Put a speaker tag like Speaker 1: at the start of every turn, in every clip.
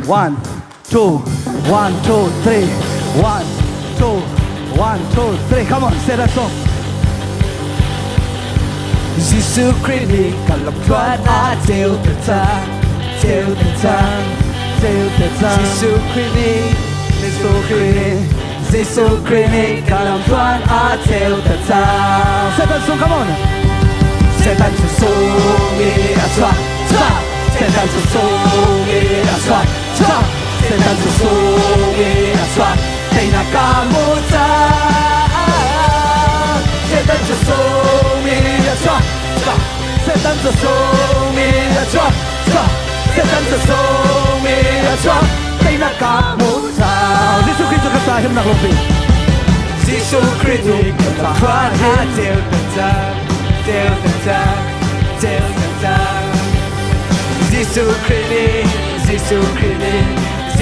Speaker 1: 1, 2, 1, 2, 3. 1, 2, 1, 2, 3. Come on, say that song.
Speaker 2: 예수 그리스도 갈라파나 제우대타 제우대타 제우대타 예수 그리스도 예수 그리스도 갈라파나 제우대타
Speaker 1: Say that song, come on.
Speaker 2: 세단 주송이라 쏴 세단 주송이라 쏴 세단 주송이라 쏴 대나가 모자 세단 주송이라 쏴 세단 주송이라 쏴 세단 주송이라 쏴 대나가 모자
Speaker 1: 예수 그리스도 같다 힘나 높이.
Speaker 2: 예수 그리스도 갈라파나 제우대타 제우대타 제우대타 예수 그리스도 예수 그리스도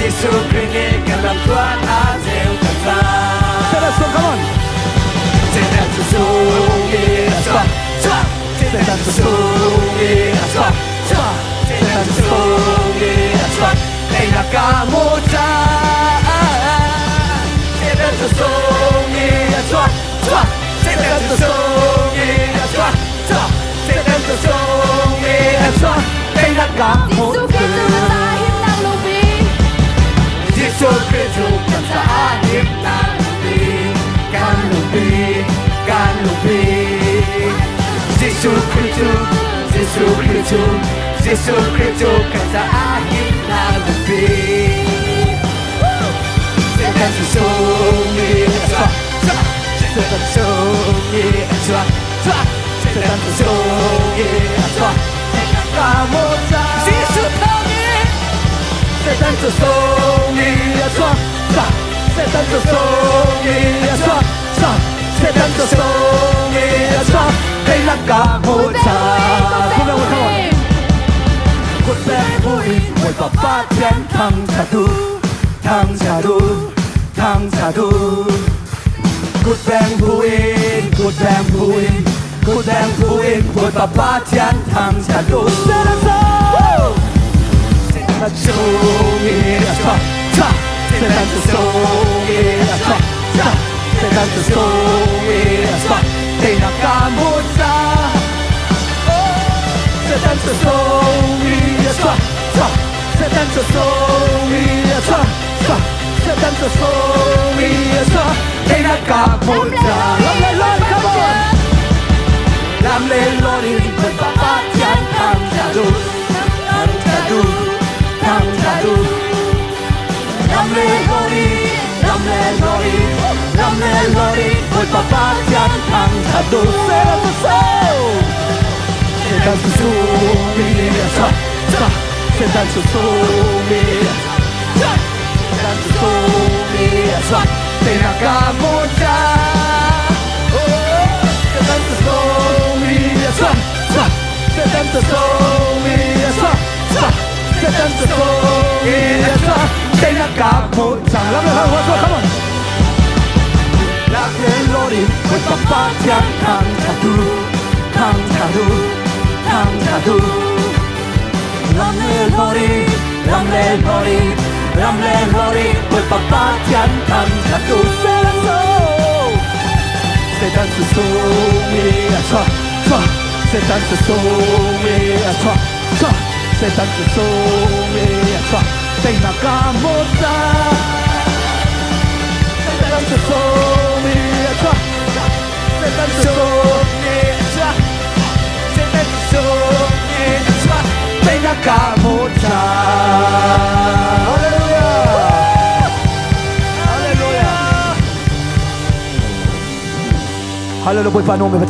Speaker 2: 예수 그리스도 갈라파나 제우대타
Speaker 1: Say that song, come on.
Speaker 2: 세단 주송이라 쏴 세단 주송이라 쏴 세단 주송이라 쏴 대나가 모자 세단 주송이라 쏴 세단 주송이라 쏴 세단 주송이라 쏴 대나가 모자 예수 그리스도 감사 힘난 우리 간루비 간루비 예수 그리스도 예수 그리스도 예수 그리스도 감사 힘난 우리 세단 주송이라 쏴 세단 주송이라 쏴 세단 주송이라 쏴 대나가 모자 예수 통일 세단 주송이라 쏴 세단 주송이라 쏴 세단 주송이라 쏴 대나가 모자
Speaker 1: 구명을 come on.
Speaker 2: 꽃뱀 부인 몰빠빠텐 탕자두 탕자두 탕자두 꽃뱀 부인 꽃뱀 부인 꽃뱀 부인 몰빠빠텐 탕자두 세단 주송이라 쏴 세단 주송이라 쏴 세단 주송이라 쏴 대나가 모자 세단 주송이라 쏴 세단 주송이라 쏴 세단 주송이라 쏴 대나가 모자 람렐로리 come on 람렐로리 몰빠빠텐 탕자두 탕자두 탕자두 람렐로리 람렐로리 람렐로리 몰빠빠텐 탕자두 세단 주송이라 쏴 세단 주송이라 세단 주송이라 쏴 대나가 모자 세단 주송이라 쏴 세단 주송이라 쏴 세단 주송이라 쏴 대나가 모자 람렐로리 몰빠빠텐 탕자두 탕자두 탕자두 람렐로리 람렐로리 람렐로리 몰빠빠텐 탕자두 세단 주송이라 쏴 세단 주송이라 쏴 세단 주송이라 쏴 대나가 모자 세단 주송이라 쏴 세단 주송이라 쏴 세단 주송이라 쏴 대나가 모자 할렐루야 할렐루야
Speaker 1: Halleluja, puoi fare nome per